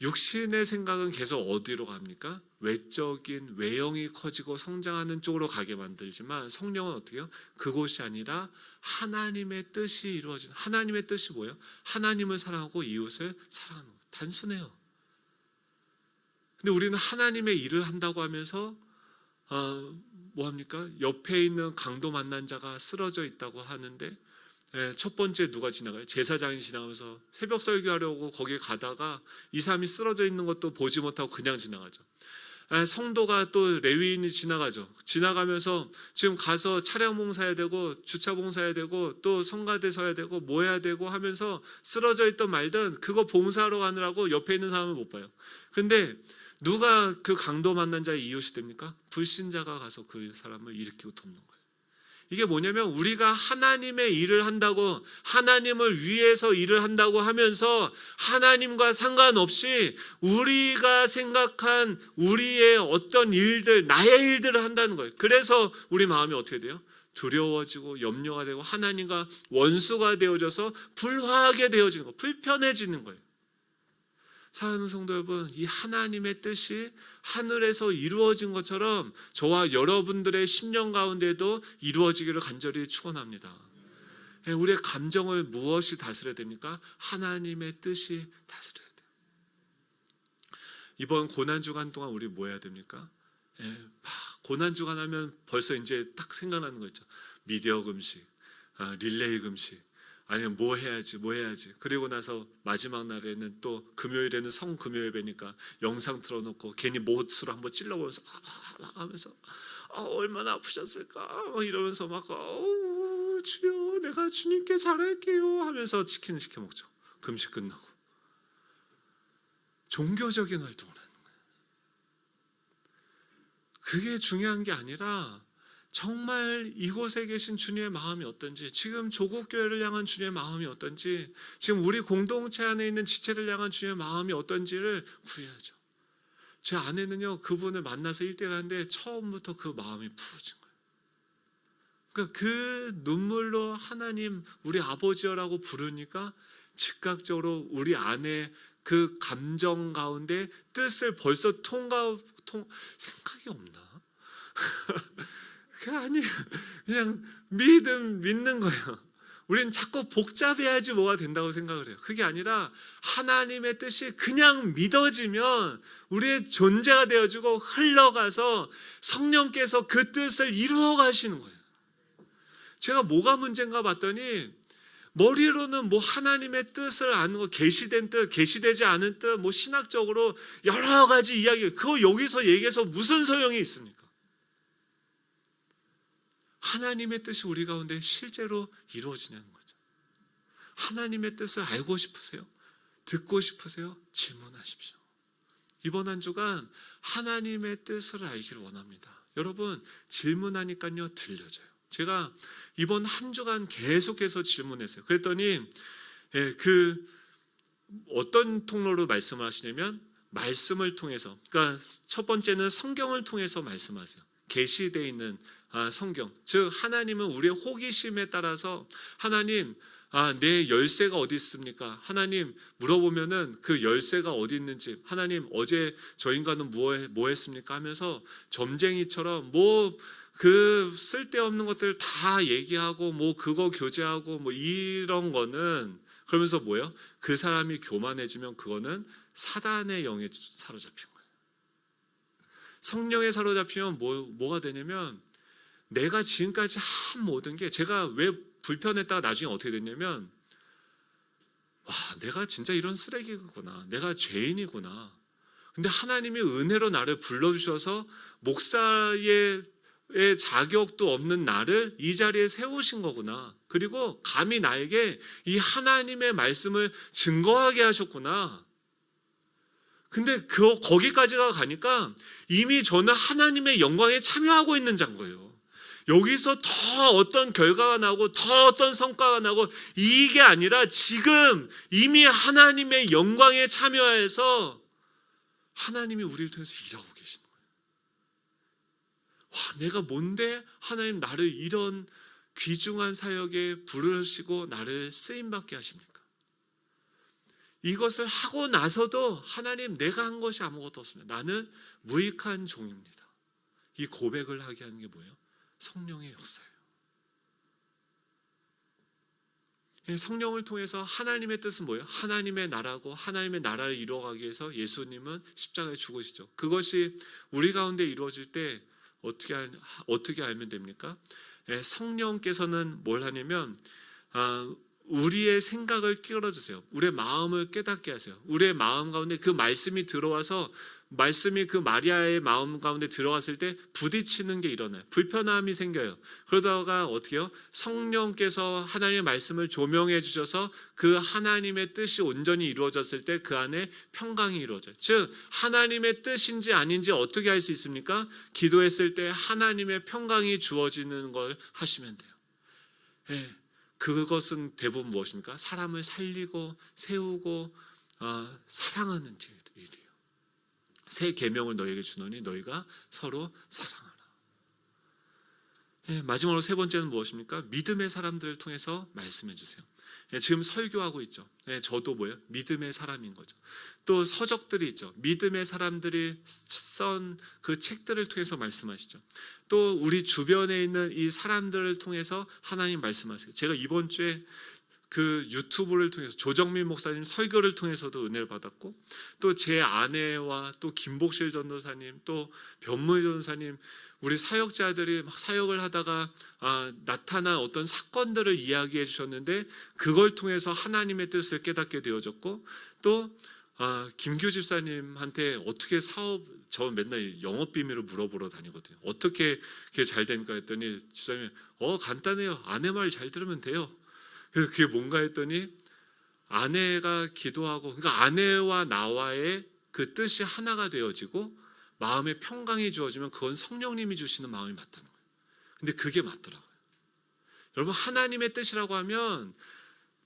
육신의 생각은 계속 어디로 갑니까? 외적인 외형이 커지고 성장하는 쪽으로 가게 만들지만 성령은 어떻게 해요? 그곳이 아니라 하나님의 뜻이 이루어지는, 하나님의 뜻이 뭐예요? 하나님을 사랑하고 이웃을 사랑하는 거예요. 단순해요. 근데 우리는 하나님의 일을 한다고 하면서 뭐 합니까? 옆에 있는 강도 만난 자가 쓰러져 있다고 하는데 첫 번째 누가 지나가요? 제사장이 지나가면서 새벽 설교하려고 거기 가다가 이 사람이 쓰러져 있는 것도 보지 못하고 그냥 지나가죠. 성도가 또 레위인이 지나가죠. 지나가면서 지금 가서 차량 봉사해야 되고 주차 봉사해야 되고 또 성가대 서야 되고 뭐 해야 되고 하면서 쓰러져 있던 말든 그거 봉사하러 가느라고 옆에 있는 사람을 못 봐요. 근데 누가 그 강도 만난 자의 이웃이 됩니까? 불신자가 가서 그 사람을 일으키고 돕는 거예요. 이게 뭐냐면 우리가 하나님의 일을 한다고, 하나님을 위해서 일을 한다고 하면서 하나님과 상관없이 우리가 생각한 우리의 어떤 일들, 나의 일들을 한다는 거예요. 그래서 우리 마음이 어떻게 돼요? 두려워지고 염려가 되고 하나님과 원수가 되어져서 불화하게 되어지는 거예요. 불편해지는 거예요. 사랑하는 성도 여러분, 이 하나님의 뜻이 하늘에서 이루어진 것처럼 저와 여러분들의 심령 가운데도 이루어지기를 간절히 축원합니다. 우리의 감정을 무엇이 다스려야 됩니까? 하나님의 뜻이 다스려야 돼요. 이번 고난 주간 동안 우리 뭐 해야 됩니까? 막 고난주간 하면 벌써 이제 딱 생각나는 거 있죠. 미디어 금식, 릴레이 금식, 아니면 뭐 해야지. 그리고 나서 마지막 날에는 또 금요일에는 성금요예배니까 영상 틀어놓고 괜히 못으로 한번 찔러보면서 하면서 얼마나 아프셨을까 막 이러면서 막 주여 내가 주님께 잘할게요 하면서 치킨 시켜 먹죠. 금식 끝나고 종교적인 활동을 하는 거예요. 그게 중요한 게 아니라 정말 이곳에 계신 주님의 마음이 어떤지, 지금 조국 교회를 향한 주님의 마음이 어떤지, 지금 우리 공동체 안에 있는 지체를 향한 주님의 마음이 어떤지를 구해야죠. 제 아내는요, 그분을 만나서 1대1 하는데 처음부터 그 마음이 부어진 거예요. 그러니까 그 눈물로 하나님 우리 아버지여라고 부르니까 즉각적으로 우리 안에 그 감정 가운데 뜻을 벌써 생각이 없나? 그게 아니에요. 그냥 믿는 거예요. 우리는 자꾸 복잡해야지 뭐가 된다고 생각을 해요. 그게 아니라 하나님의 뜻이 그냥 믿어지면 우리의 존재가 되어지고 흘러가서 성령께서 그 뜻을 이루어 가시는 거예요. 제가 뭐가 문제인가 봤더니 머리로는 뭐 하나님의 뜻을 아는 거, 계시된 뜻, 계시되지 않은 뜻, 뭐 신학적으로 여러 가지 이야기, 그거 여기서 얘기해서 무슨 소용이 있습니까? 하나님의 뜻이 우리 가운데 실제로 이루어지냐는 거죠. 하나님의 뜻을 알고 싶으세요? 듣고 싶으세요? 질문하십시오. 이번 한 주간 하나님의 뜻을 알기를 원합니다. 여러분 질문하니까요 들려져요. 제가 이번 한 주간 계속해서 질문했어요. 그랬더니 어떤 통로로 말씀을 하시냐면 말씀을 통해서, 그러니까 첫 번째는 성경을 통해서 말씀하세요. 계시되어 있는 성경, 즉 하나님은 우리의 호기심에 따라서 하나님 내 열쇠가 어디 있습니까? 하나님 물어보면은 그 열쇠가 어디 있는지, 하나님 어제 저 인간은 뭐 했습니까? 하면서 점쟁이처럼 뭐 그 쓸데없는 것들 다 얘기하고 뭐 그거 교제하고 뭐 이런 거는, 그러면서 뭐예요? 그 사람이 교만해지면 그거는 사단의 영에 사로잡힌 거예요. 성령에 사로잡히면 뭐가 되냐면 내가 지금까지 한 모든 게, 제가 왜 불편했다가 나중에 어떻게 됐냐면, 와, 내가 진짜 이런 쓰레기구나, 내가 죄인이구나. 근데 하나님이 은혜로 나를 불러주셔서 목사의 자격도 없는 나를 이 자리에 세우신 거구나. 그리고 감히 나에게 이 하나님의 말씀을 증거하게 하셨구나. 근데 거기까지가 가니까 이미 저는 하나님의 영광에 참여하고 있는 자인 거예요. 여기서 더 어떤 결과가 나고 더 어떤 성과가 나고 이게 아니라 지금 이미 하나님의 영광에 참여해서 하나님이 우리를 통해서 일하고 계시는 거예요. 와, 내가 뭔데 하나님 나를 이런 귀중한 사역에 부르시고 나를 쓰임받게 하십니까? 이것을 하고 나서도 하나님 내가 한 것이 아무것도 없습니다. 나는 무익한 종입니다. 이 고백을 하게 하는 게 뭐예요? 성령의 역사예요. 성령을 통해서 하나님의 뜻은 뭐예요? 하나님의 나라고, 하나님의 나라를 이루어가기 위해서 예수님은 십자가에 죽으시죠. 그것이 우리 가운데 이루어질 때 어떻게 알면 됩니까? 성령께서는 뭘 하냐면 우리의 생각을 끼워주세요. 우리의 마음을 깨닫게 하세요. 우리의 마음 가운데 그 말씀이 들어와서, 말씀이 그 마리아의 마음 가운데 들어갔을 때 부딪히는 게 일어나요. 불편함이 생겨요. 그러다가 어떻게 해요? 성령께서 하나님의 말씀을 조명해 주셔서 그 하나님의 뜻이 온전히 이루어졌을 때 그 안에 평강이 이루어져요. 즉 하나님의 뜻인지 아닌지 어떻게 알 수 있습니까? 기도했을 때 하나님의 평강이 주어지는 걸 하시면 돼요. 네. 그것은 대부분 무엇입니까? 사람을 살리고 세우고 사랑하는 일이에요. 새 계명을 너희에게 주노니 너희가 서로 사랑하라. 마지막으로 세 번째는 무엇입니까? 믿음의 사람들을 통해서 말씀해 주세요. 지금 설교하고 있죠. 저도 뭐예요? 믿음의 사람인 거죠. 또 서적들이 있죠. 믿음의 사람들이 쓴 그 책들을 통해서 말씀하시죠. 또 우리 주변에 있는 이 사람들을 통해서 하나님 말씀하세요. 제가 이번 주에 그 유튜브를 통해서 조정민 목사님 설교를 통해서도 은혜를 받았고, 또 제 아내와 또 김복실 전도사님, 또 변무희 전도사님, 우리 사역자들이 막 사역을 하다가 나타난 어떤 사건들을 이야기해 주셨는데, 그걸 통해서 하나님의 뜻을 깨닫게 되어졌고, 또 김규 집사님한테 어떻게 저 맨날 영업 비밀을 물어보러 다니거든요. 어떻게 그게 잘 됩니까 했더니 집사님이 간단해요. 아내 말 잘 들으면 돼요. 그래서 그게 뭔가 했더니 아내가 기도하고, 그러니까 아내와 나와의 그 뜻이 하나가 되어지고 마음의 평강이 주어지면 그건 성령님이 주시는 마음이 맞다는 거예요. 근데 그게 맞더라고요. 여러분, 하나님의 뜻이라고 하면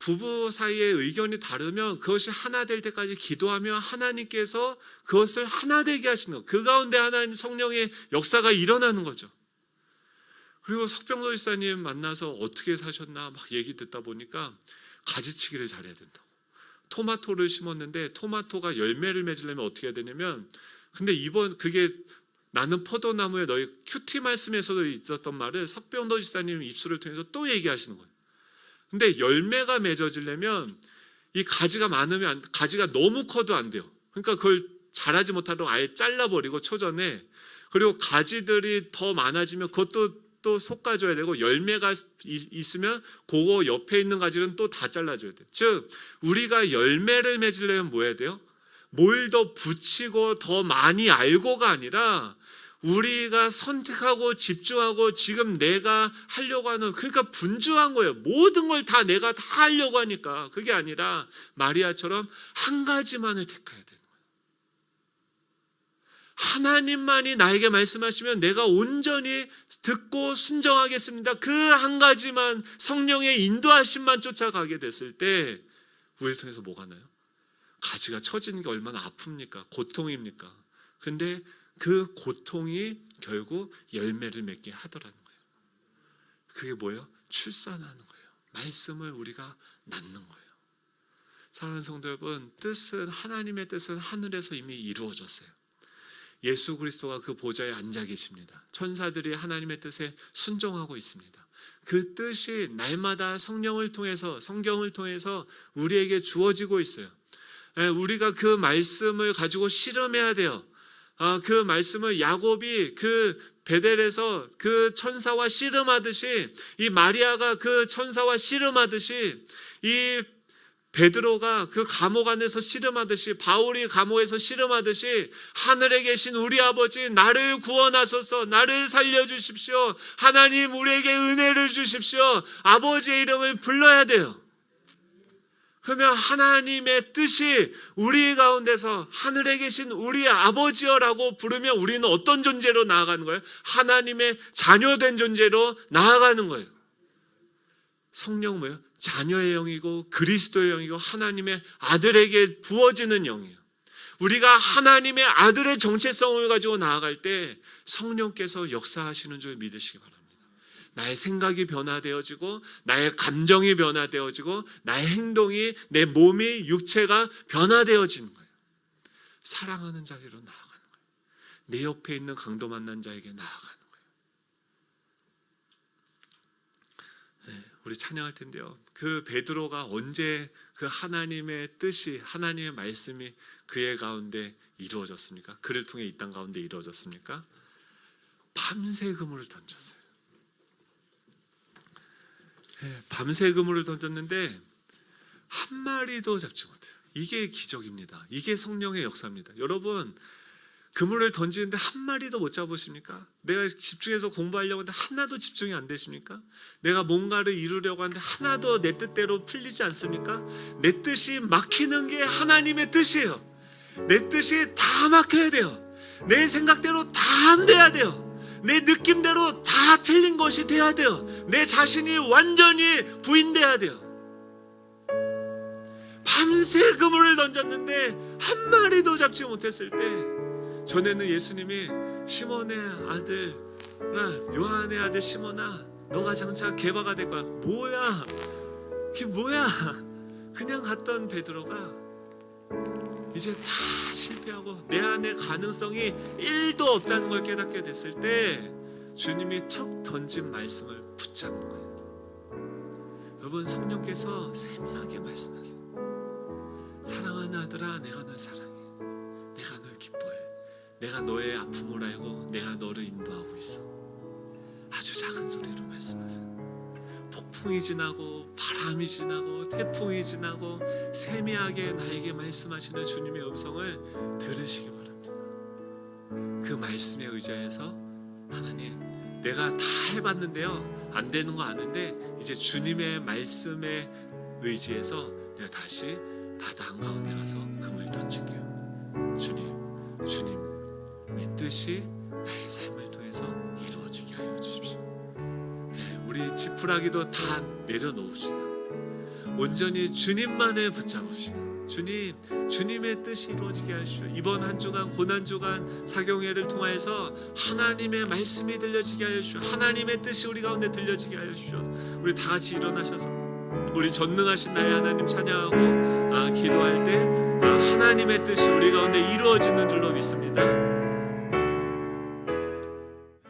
부부 사이의 의견이 다르면 그것이 하나 될 때까지 기도하며 하나님께서 그것을 하나 되게 하시는 것, 그 가운데 하나님 성령의 역사가 일어나는 거죠. 그리고 석병도 집사님 만나서 어떻게 사셨나 막 얘기 듣다 보니까 가지치기를 잘해야 된다고. 토마토를 심었는데 토마토가 열매를 맺으려면 어떻게 해야 되냐면, 근데 그게 나는 포도나무에 너희 큐티 말씀에서도 있었던 말을 석병도 집사님 입술을 통해서 또 얘기하시는 거예요. 근데 열매가 맺어지려면 이 가지가 많으면, 가지가 너무 커도 안 돼요. 그러니까 그걸 자라지 못하도록 아예 잘라버리고 초전에, 그리고 가지들이 더 많아지면 그것도 또 솎아줘야 되고, 열매가 있으면 그거 옆에 있는 가지는 또 다 잘라줘야 돼요. 즉 우리가 열매를 맺으려면 뭐 해야 돼요? 뭘 더 붙이고 더 많이 알고가 아니라 우리가 선택하고 집중하고 지금 내가 하려고 하는, 그러니까 분주한 거예요. 모든 걸 다 내가 다 하려고 하니까. 그게 아니라 마리아처럼 한 가지만을 택해야 되는 거예요. 하나님만이 나에게 말씀하시면 내가 온전히 듣고 순종하겠습니다. 그 한 가지만, 성령의 인도하심만 쫓아가게 됐을 때 우리를 통해서 뭐가 나요? 가지가 처지는 게 얼마나 아픕니까? 고통입니까? 근데 그 고통이 결국 열매를 맺게 하더라는 거예요. 그게 뭐예요? 출산하는 거예요. 말씀을 우리가 낳는 거예요. 사랑하는 성도 여러분, 하나님의 뜻은 하늘에서 이미 이루어졌어요. 예수 그리스도가 그 보좌에 앉아 계십니다. 천사들이 하나님의 뜻에 순종하고 있습니다. 그 뜻이 날마다 성령을 통해서, 성경을 통해서 우리에게 주어지고 있어요. 우리가 그 말씀을 가지고 씨름해야 돼요. 그 말씀을 야곱이 그 베델에서 그 천사와 씨름하듯이, 이 마리아가 그 천사와 씨름하듯이, 이 베드로가 그 감옥 안에서 씨름하듯이, 바울이 감옥에서 씨름하듯이, 하늘에 계신 우리 아버지 나를 구원하소서, 나를 살려주십시오, 하나님 우리에게 은혜를 주십시오, 아버지의 이름을 불러야 돼요. 그러면 하나님의 뜻이 우리 가운데서 하늘에 계신 우리 아버지여라고 부르면 우리는 어떤 존재로 나아가는 거예요? 하나님의 자녀된 존재로 나아가는 거예요. 성령은 뭐예요? 자녀의 영이고 그리스도의 영이고 하나님의 아들에게 부어지는 영이에요. 우리가 하나님의 아들의 정체성을 가지고 나아갈 때 성령께서 역사하시는 줄 믿으시기 바랍니다. 나의 생각이 변화되어지고 나의 감정이 변화되어지고 나의 행동이, 내 몸이, 육체가 변화되어지는 거예요. 사랑하는 자리로 나아가는 거예요. 내 옆에 있는 강도 만난 자에게 나아가는 거예요. 우리 찬양할 텐데요, 그 베드로가 언제 그 하나님의 뜻이, 하나님의 말씀이 그의 가운데 이루어졌습니까? 그를 통해 이 땅 가운데 이루어졌습니까? 밤새 그물을 던졌어요. 밤새 그물을 던졌는데 한 마리도 잡지 못해요. 이게 기적입니다. 이게 성령의 역사입니다. 여러분, 그물을 던지는데 한 마리도 못 잡으십니까? 내가 집중해서 공부하려고 하는데 하나도 집중이 안 되십니까? 내가 뭔가를 이루려고 하는데 하나도 내 뜻대로 풀리지 않습니까? 내 뜻이 막히는 게 하나님의 뜻이에요. 내 뜻이 다 막혀야 돼요. 내 생각대로 다 안 돼야 돼요. 내 느낌대로 다 틀린 것이 돼야 돼요. 내 자신이 완전히 부인돼야 돼요. 밤새 그물을 던졌는데 한 마리도 잡지 못했을 때, 전에는 예수님이 시몬의 아들, 요한의 아들 시몬아, 너가 장차 게바가 될 거야. 뭐야? 그게 뭐야? 그냥 갔던 베드로가 이제 다 실패하고 내 안에 가능성이 1도 없다는 걸 깨닫게 됐을 때 주님이 툭 던진 말씀을 붙잡는 거예요. 여러분, 성령께서 세밀하게 말씀하세요. 사랑하는 아들아, 내가 널 사랑해. 내가 널 기뻐해. 내가 너의 아픔을 알고 내가 너를 인도하고 있어. 아주 작은 소리로 말씀하세요. 폭풍이 지나고 바람이 지나고 태풍이 지나고 세미하게 나에게 말씀하시는 주님의 음성을 들으시기 바랍니다. 그 말씀에 의지해서 하나님, 내가 다 해봤는데요, 안 되는 거 아는데 이제 주님의 말씀에 의지해서 내가 다시 바다 한가운데 가서 금을 던질게요. 주님의 뜻이 나의 삶을 통해서 이루어지게 하여 주십시오. 우리 지푸라기도 다 내려놓읍시다. 온전히 주님만을 붙잡읍시다. 주님의 뜻이 이루어지게 하시오. 이번 한 주간, 고난주간 사경회를 통해서 하나님의 말씀이 들려지게 하여 주시오. 하나님의 뜻이 우리 가운데 들려지게 하여 주시오. 우리 다 같이 일어나셔서 우리 전능하신 나의 하나님 찬양하고 기도할 때 하나님의 뜻이 우리 가운데 이루어지는 줄로 믿습니다.